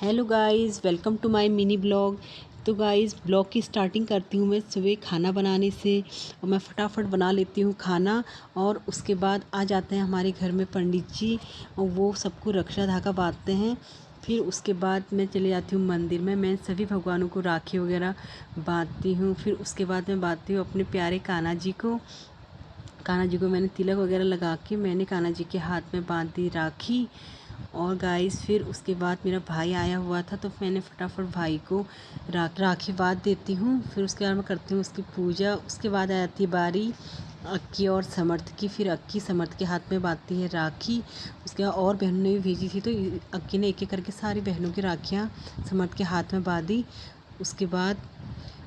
Hello guys, welcome to my mini blog. तो guys, blog की starting करती हूँ मैं सुबह खाना बनाने से। और मैं फटाफट बना लेती हूँ खाना। और उसके बाद आ जाते हैं हमारे घर में पंडित जी, और वो सबको रक्षा धागा बांधते हैं। फिर उसके बाद मैं चले जाती हूँ मंदिर में। मैं सभी भगवानों को राखी वगैरह बांधती हूँ। फिर उसके बाद मैं बांधती हूँ अपने प्यारे कान्हा जी को। कान्हा जी को मैंने तिलक वगैरह लगा के मैंने कान्हा जी के हाथ में बांध दी राखी। और गाइस, फिर उसके बाद मेरा भाई आया हुआ था, तो मैंने फटाफट भाई को राखी बांध देती हूँ। फिर उसके बाद मैं करती हूँ उसकी पूजा। उसके बाद आ जाती है बारी अक्की और समर्थ की। फिर अक्की समर्थ के हाथ में बांधती है राखी। उसके बाद और बहनों ने भी भेजी थी, तो अक्की ने एक एक करके सारी बहनों की राखियाँ समर्थ के हाथ में बांधी। उसके बाद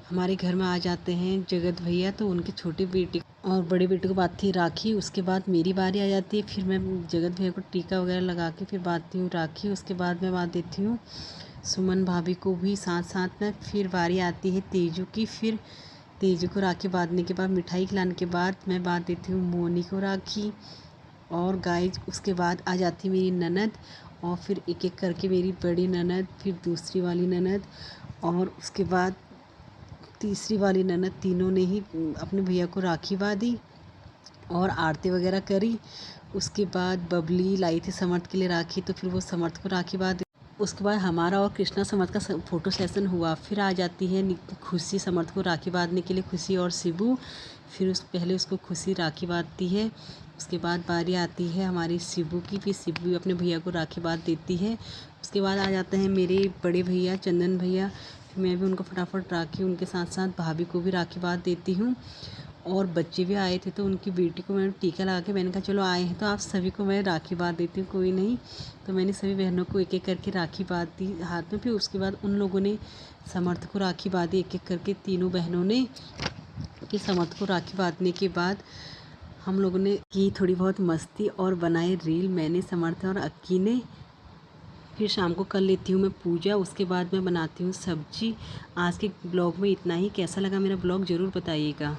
हमारे घर में आ जाते हैं जगत भैया, तो उनकी छोटी बेटी और बड़ी बेटी को बांधती है राखी। उसके बाद मेरी बारी आ जाती है। फिर मैं जगत भैया को टीका वगैरह लगा के फिर बांधती हूँ राखी। उसके बाद मैं बांध देती हूँ सुमन भाभी को भी साथ साथ में। फिर बारी आती है तेजू की। फिर तेजू को राखी बांधने के बाद मिठाई खिलाने के बाद मैं बांध देती हूँ मोनी को राखी। और गाइस, उसके बाद आ जाती मेरी ननद, और फिर एक एक करके मेरी बड़ी ननद, फिर दूसरी वाली ननद, और उसके बाद तीसरी वाली ननद। तीनों ने ही अपने भैया को राखी बांधी और आरती वगैरह करी। उसके बाद बबली लाई थी समर्थ के लिए राखी, तो फिर वो समर्थ को राखी बांधी। उसके बाद हमारा और कृष्णा समर्थ का फ़ोटो सेशन हुआ। फिर आ जाती है खुशी समर्थ को राखी बांधने के लिए, खुशी और शिबू। फिर पहले उसको खुशी राखी बांधती है। उसके बाद बारी आती है हमारी शिबू की। फिर शिबू अपने भैया को राखी बांध देती है। उसके बाद आ जाते हैं मेरे बड़े भैया चंदन भैया। मैं भी उनको फटाफट राखी, उनके साथ साथ भाभी को भी राखी बांध देती हूँ। और बच्चे भी आए थे, तो उनकी बेटी को मैंने टीका लगा के मैंने कहा चलो आए हैं तो आप सभी को मैं राखी बांध देती हूँ, कोई नहीं। तो मैंने सभी बहनों को एक एक करके राखी बांध दी हाथ में। फिर उसके बाद उन लोगों ने समर्थ को राखी बांधी एक एक करके, तीनों बहनों ने। कि समर्थ को राखी बांधने के बाद हम लोगों ने की थोड़ी बहुत मस्ती और बनाए रील, मैंने, समर्थ और अक्की ने। फिर शाम को कर लेती हूँ मैं पूजा। उसके बाद मैं बनाती हूँ सब्जी। आज के ब्लॉग में इतना ही। कैसा लगा मेरा ब्लॉग ज़रूर बताइएगा।